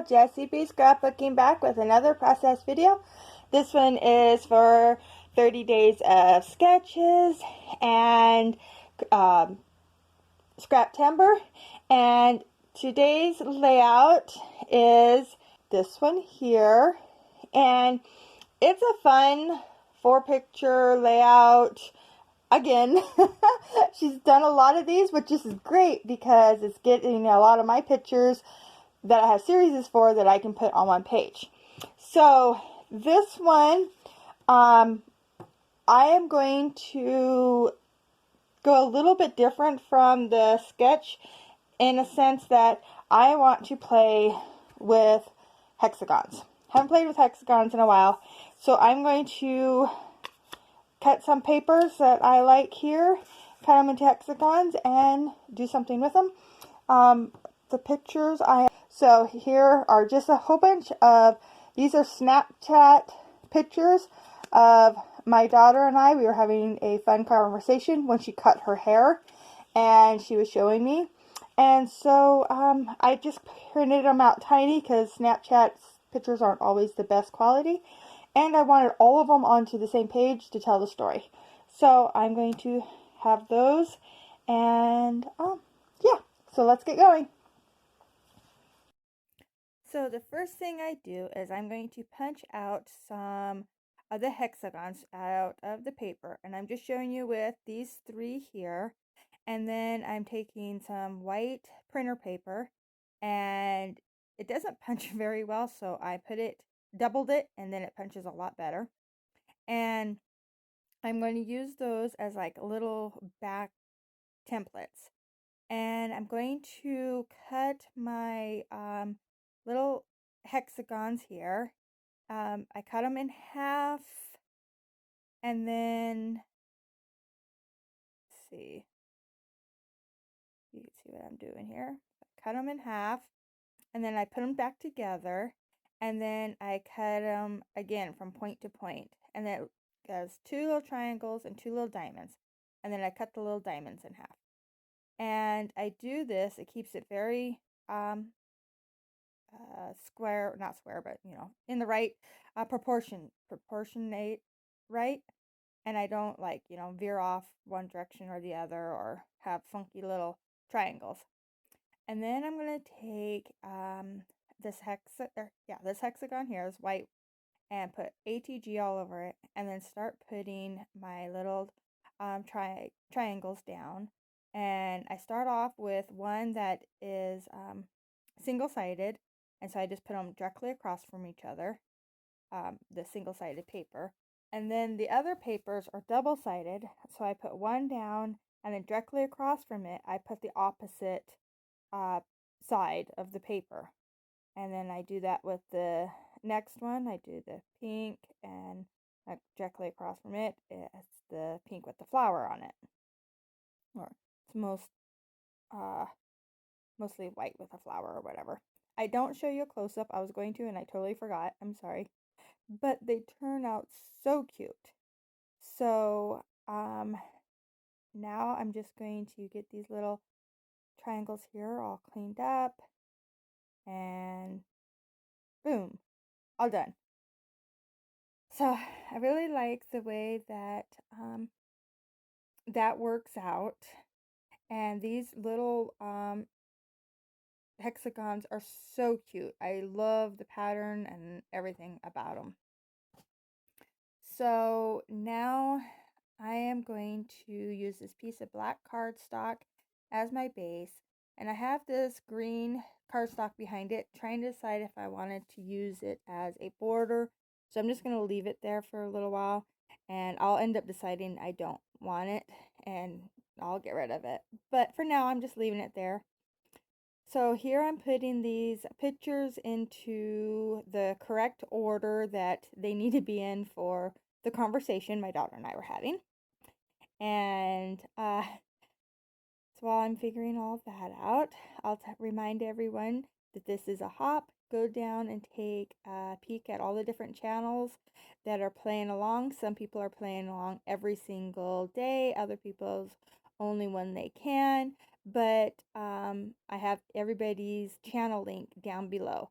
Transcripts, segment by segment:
Jessie B Scrapbooking back with another process video. This one is for 30 days of sketches and Scraptember. And today's layout is this one here. And it's a fun 4-picture layout. Again, she's done a lot of these, which is great because it's getting a lot of my pictures that I have series for that I can put on one page. So this one, I am going to go a little bit different from the sketch in a sense that I want to play with hexagons. Haven't played with hexagons in a while, so I'm going to cut some papers that I like here, cut them into hexagons, and do something with them. The pictures so here are just a whole bunch of, these are Snapchat pictures of my daughter and I. We were having a fun conversation when she cut her hair, and she was showing me. And so I just printed them out tiny because Snapchat's pictures aren't always the best quality. And I wanted all of them onto the same page to tell the story. So I'm going to have those. And yeah, so let's get going. So the first thing I do is I'm going to punch out some of the hexagons out of the paper. And I'm just showing you with these 3 here. And then I'm taking some white printer paper. And it doesn't punch very well, so I doubled it, and then it punches a lot better. And I'm going to use those as like little back templates. And I'm going to cut my little hexagons here. I cut them in half, and then let's see. You can see what I'm doing here. I cut them in half, and then I put them back together, and then I cut them again from point to point, and then it goes 2 little triangles and 2 little diamonds, and then I cut the little diamonds in half. And I do this, it keeps it very square, not square, but in the right proportionate, right? And I don't veer off one direction or the other or have funky little triangles. And then I'm going to take this hexagon here, this white, and put ATG all over it, and then start putting my little triangles down. And I start off with one that is single-sided, and so I just put them directly across from each other, the single-sided paper. And then the other papers are double-sided, so I put one down, and then directly across from it, I put the opposite side of the paper. And then I do that with the next one. I do the pink, and directly across from it, it's the pink with the flower on it. Or it's mostly white with a flower or whatever. I don't show you a close-up. I was going to, and I totally forgot. I'm sorry. But they turn out so cute. So now I'm just going to get these little triangles here all cleaned up, and boom, all done. So I really like the way that that works out, and these little hexagons are so cute. I love the pattern and everything about them. So now I am going to use this piece of black cardstock as my base, and I have this green cardstock behind it, trying to decide if I wanted to use it as a border. So I'm just going to leave it there for a little while, and I'll end up deciding I don't want it, and I'll get rid of it. But for now, I'm just leaving it there. So here I'm putting these pictures into the correct order that they need to be in for the conversation my daughter and I were having. And so while I'm figuring all that out, I'll remind everyone that this is a hop. Go down and take a peek at all the different channels that are playing along. Some people are playing along every single day, other people's only when they can. But I have everybody's channel link down below.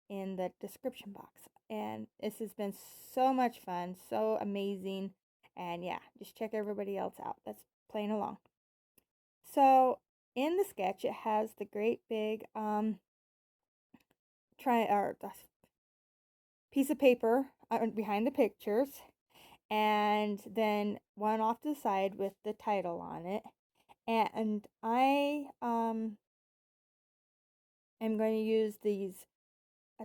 in the description box. And this has been so much fun, so amazing. And yeah, just check everybody else out that's playing along. So in the sketch, it has the great big piece of paper behind the pictures, and then one off to the side with the title on it. And I am going to use these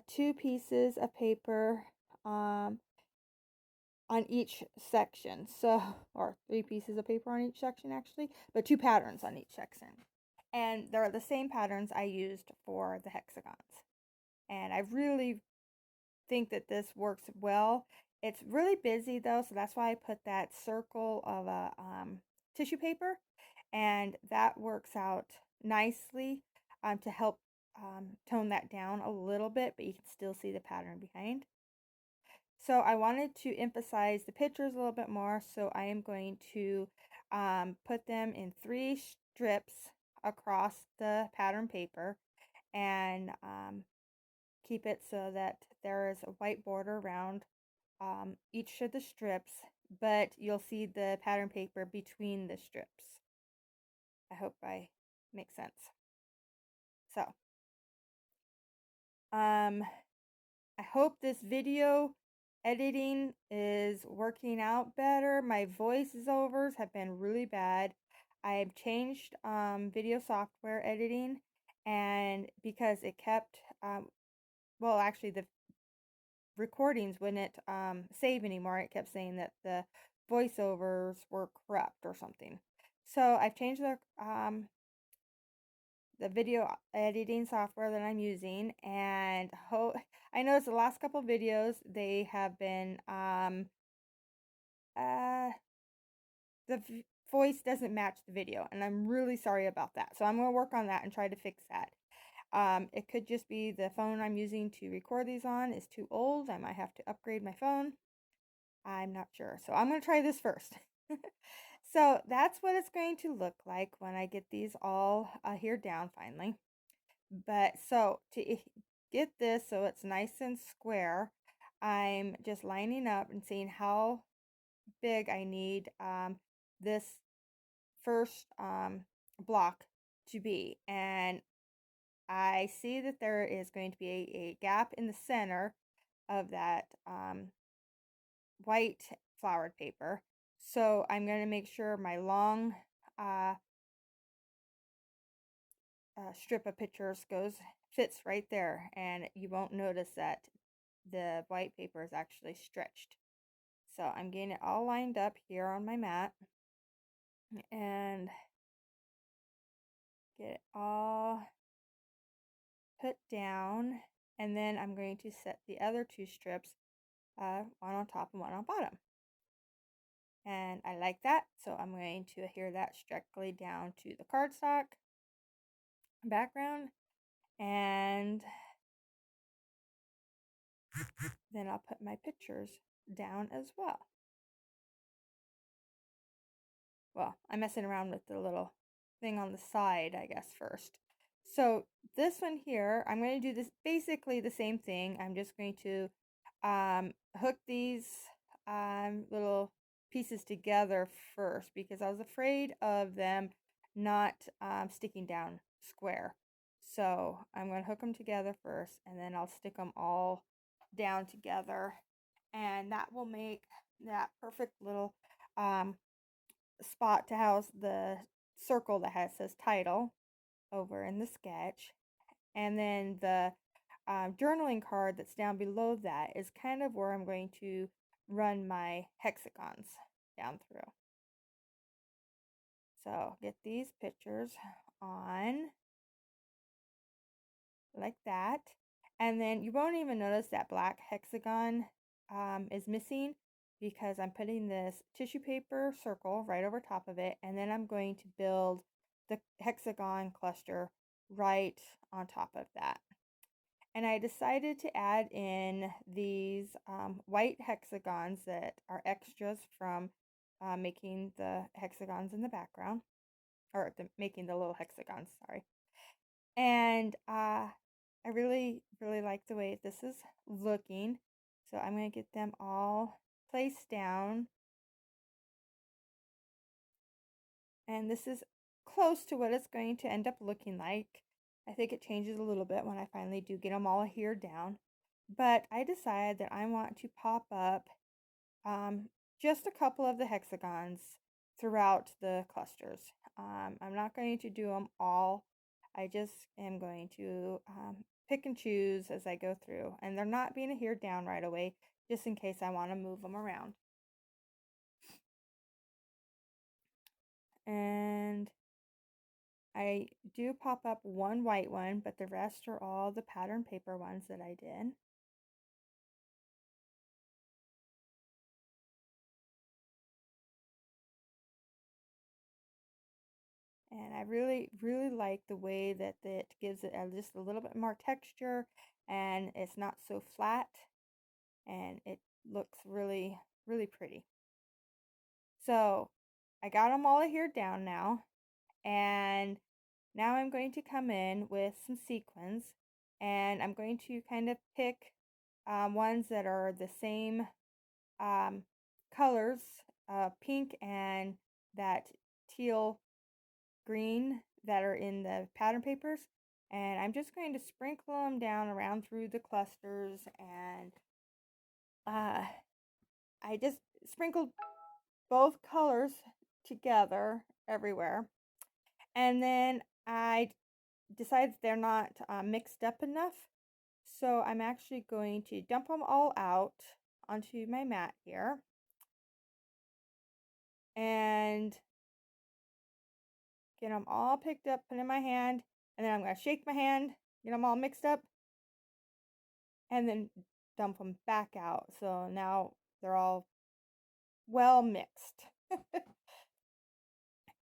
two pieces of paper on each section, so, or three pieces of paper on each section actually, but two patterns on each section. And they're the same patterns I used for the hexagons. And I really think that this works well. It's really busy though, so that's why I put that circle of a tissue paper, and that works out nicely to help tone that down a little bit, but you can still see the pattern behind. So I wanted to emphasize the pictures a little bit more, so I am going to put them in 3 strips across the pattern paper, and keep it so that there is a white border around each of the strips, but you'll see the pattern paper between the strips. I hope I make sense. So, I hope this video editing is working out better. My voiceovers have been really bad. I've changed video software editing, and because it kept, well, actually the recordings wouldn't save anymore. It kept saying that the voiceovers were corrupt or something. So I've changed the video editing software that I'm using, and I noticed the last couple videos they have been the voice doesn't match the video, and I'm really sorry about that. So I'm going to work on that and try to fix that. It could just be the phone I'm using to record these on is too old. I might have to upgrade my phone. I'm not sure. So I'm going to try this first. So that's what it's going to look like when I get these all here down finally. But so to get this so it's nice and square, I'm just lining up and seeing how big I need this first block to be. And I see that there is going to be a gap in the center of that white flowered paper. So I'm going to make sure my long strip of pictures fits right there, and you won't notice that the white paper is actually stretched. So I'm getting it all lined up here on my mat and get it all put down, and then I'm going to set the other two strips, one on top and one on bottom. And I like that, so I'm going to adhere that strictly down to the cardstock background, and then I'll put my pictures down as well. Well, I'm messing around with the little thing on the side, I guess, first. So this one here, I'm going to do this basically the same thing. I'm just going to hook these little pieces together first, because I was afraid of them not sticking down square. So I'm going to hook them together first, and then I'll stick them all down together, and that will make that perfect little spot to house the circle that says title over in the sketch. And then the journaling card that's down below that is kind of where I'm going to run my hexagons down through. So get these pictures on like that, and then you won't even notice that black hexagon is missing, because I'm putting this tissue paper circle right over top of it, and then I'm going to build the hexagon cluster right on top of that. And I decided to add in these white hexagons that are extras from making the hexagons in the background, or making the little hexagons, sorry. And I really, really like the way this is looking. So I'm going to get them all placed down. And this is close to what it's going to end up looking like. I think it changes a little bit when I finally do get them all here down. But I decided that I want to pop up um, just a couple of the hexagons throughout the clusters. I'm not going to do them all. I just am going to pick and choose as I go through. And they're not being adhered down right away, just in case I want to move them around. And I do pop up one white one, but the rest are all the pattern paper ones that I did. And I really, really like the way that it gives it just a little bit more texture, and it's not so flat, and it looks really, really pretty. So I got them all here down now, and now I'm going to come in with some sequins, and I'm going to kind of pick ones that are the same colors, pink and that teal green that are in the pattern papers. And I'm just going to sprinkle them down around through the clusters, and I just sprinkled both colors together everywhere. And then I decided they're not mixed up enough, so I'm actually going to dump them all out onto my mat here. And get them all picked up, put in my hand, and then I'm going to shake my hand, get them all mixed up, and then dump them back out. So now they're all well mixed.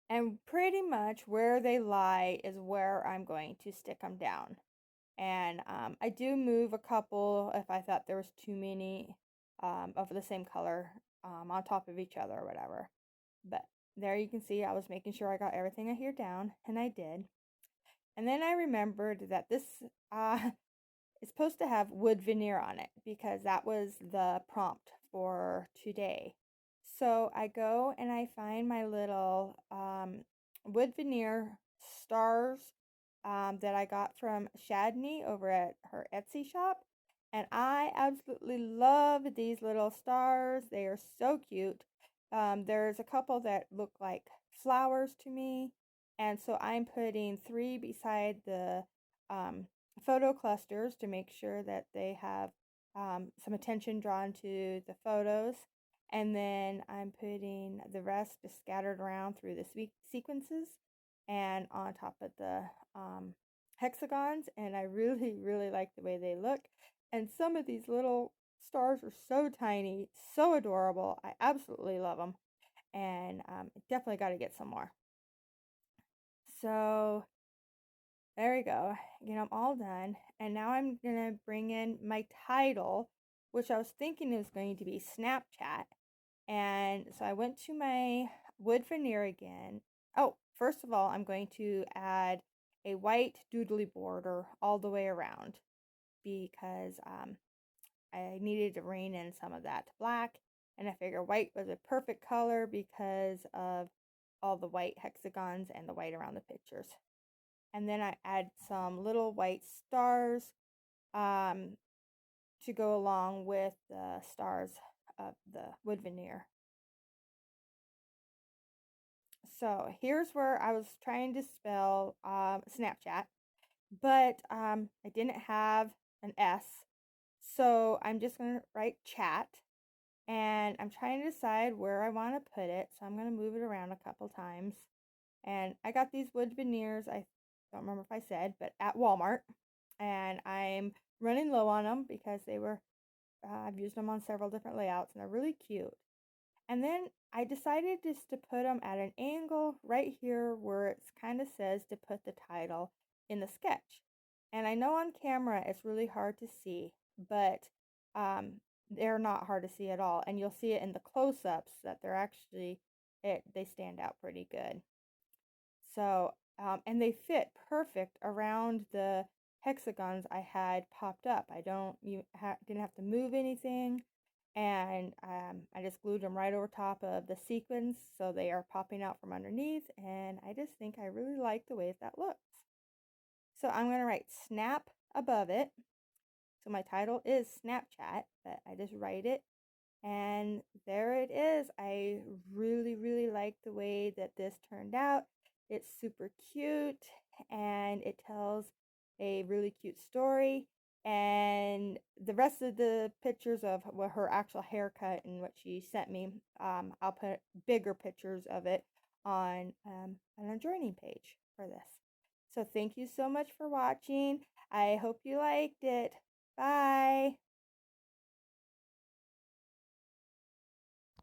And pretty much where they lie is where I'm going to stick them down. And I do move a couple if I thought there was too many of the same color on top of each other or whatever. But there you can see I was making sure I got everything here down, and I did. And then I remembered that this is supposed to have wood veneer on it because that was the prompt for today. So I go and I find my little wood veneer stars that I got from Shadney over at her Etsy shop. And I absolutely love these little stars. They are so cute. There's a couple that look like flowers to me. And so I'm putting 3 beside the photo clusters to make sure that they have some attention drawn to the photos. And then I'm putting the rest just scattered around through the sequences and on top of the hexagons. And I really, really like the way they look. And some of these little stars are so tiny, so adorable. I absolutely love them. And definitely got to get some more. So there we go. Get them all done. And now I'm going to bring in my title, which I was thinking it was going to be Snapchat. And so I went to my wood veneer again. Oh, first of all, I'm going to add a white doodly border all the way around because I needed to rein in some of that black. And I figured white was a perfect color because of all the white hexagons and the white around the pictures. And then I add some little white stars to go along with the stars of the wood veneer. So here's where I was trying to spell Snapchat, but I didn't have an S. So I'm just going to write chat, and I'm trying to decide where I want to put it. So I'm going to move it around a couple times. And I got these wood veneers, I don't remember if I said, but at Walmart. And I'm running low on them because they were, I've used them on several different layouts, and they're really cute. And then I decided just to put them at an angle right here where it kind of says to put the title in the sketch. And I know on camera it's really hard to see, but they're not hard to see at all. And you'll see it in the close-ups that they're actually, they stand out pretty good. So, and they fit perfect around the hexagons I had popped up. I didn't have to move anything, and I just glued them right over top of the sequins so they are popping out from underneath, and I just think I really like the way that looks. So I'm going to write snap above it. So my title is Snapchat, but I just write it, and there it is. I really like the way that this turned out. It's super cute, and it tells a really cute story. And the rest of the pictures of what her actual haircut and what she sent me, I'll put bigger pictures of it on a joining page for this. So thank you so much for watching. I hope you liked it. Bye.